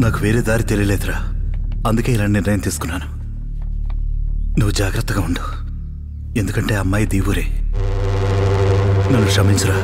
నాకు వేరే దారి తెలియలేదురా. అందుకే ఇలా నిర్ణయం తీసుకున్నాను. నువ్వు జాగ్రత్తగా ఉండు. ఎందుకంటే అమ్మాయి దీవురే. నన్ను క్షమించురా.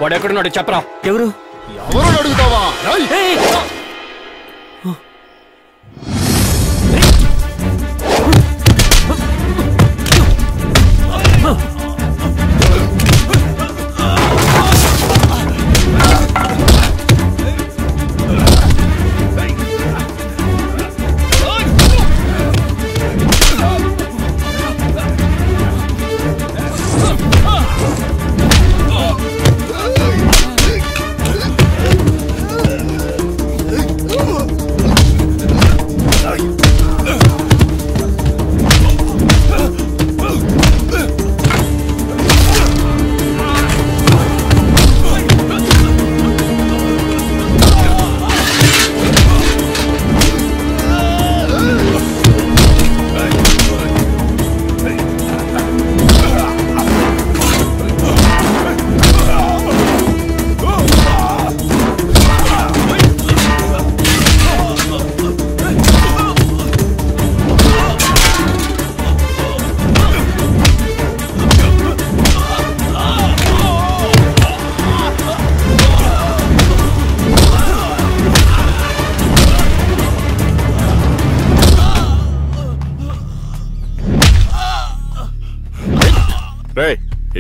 వాడెక్కడున్నాడు చెప్పరా? ఎవరు అడుగుతావా?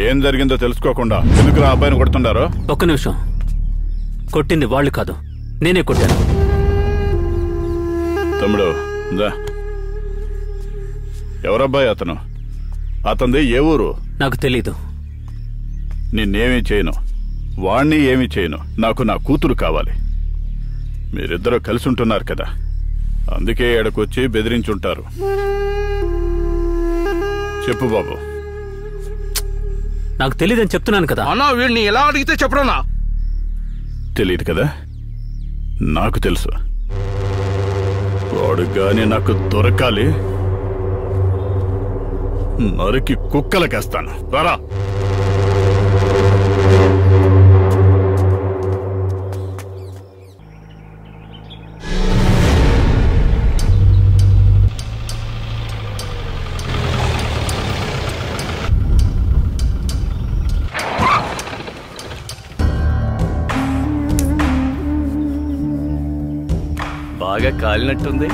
ఏం జరిగిందో తెలుసుకోకుండా ఎందుకు ఆ అబ్బాయిని కొడుతుండారో? ఒక్క నిమిషం. కొట్టింది వాళ్ళు కాదు, నేనే కొట్టాను. తమ్ముడు ఎవరబ్బాయి అతను? అతనిది ఏ ఊరు? నాకు తెలీదు. నిన్నేమీ చేయను, వాణ్ణి ఏమీ చేయను. నాకు నా కూతురు కావాలి. మీరిద్దరూ కలిసి ఉంటున్నారు కదా, అందుకే ఎడకొచ్చి బెదిరించుంటారు. చెప్పు బాబు. నాకు తెలీదని చెప్తున్నాను కదా. అన్నా వీడిని ఎలా అడిగితే చెప్పడనా? తెలియదు కదా, నాకు తెలుసు. వాడు గాని నాకు దొరకాలి, నరికి కుక్కలకేస్తాను. రారా. బాగా కాలినట్టుంది.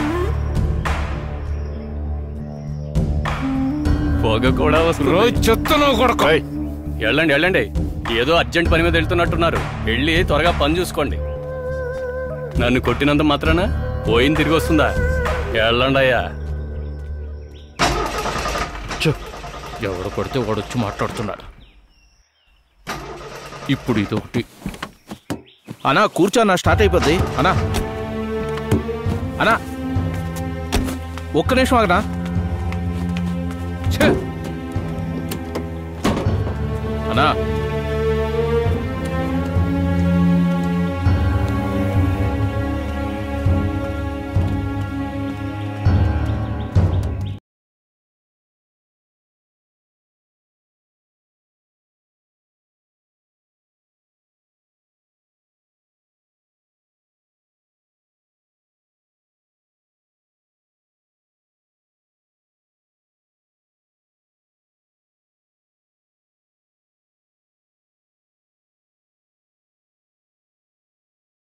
పొగ కూడా వస్తుంది. చెత్తను కొడుకు. వెళ్ళండి వెళ్ళండి, ఏదో అర్జెంట్ పని మీద వెళ్తున్నట్టున్నారు. వెళ్ళి త్వరగా పని చూసుకోండి. నన్ను కొట్టినంత మాత్రాన పోయింది తిరిగి వస్తుందా? వెళ్ళండి అయ్యా. ఎవడు కొడితే వాడొచ్చి మాట్లాడుతున్నాడు. ఇప్పుడు ఇది ఒకటి. అన్నా కూర్చో అన్నా, స్టార్ట్ అయిపోద్ది. అన్నా అన్నా ఒక్క నిమిషం ఆగనా. అన్నా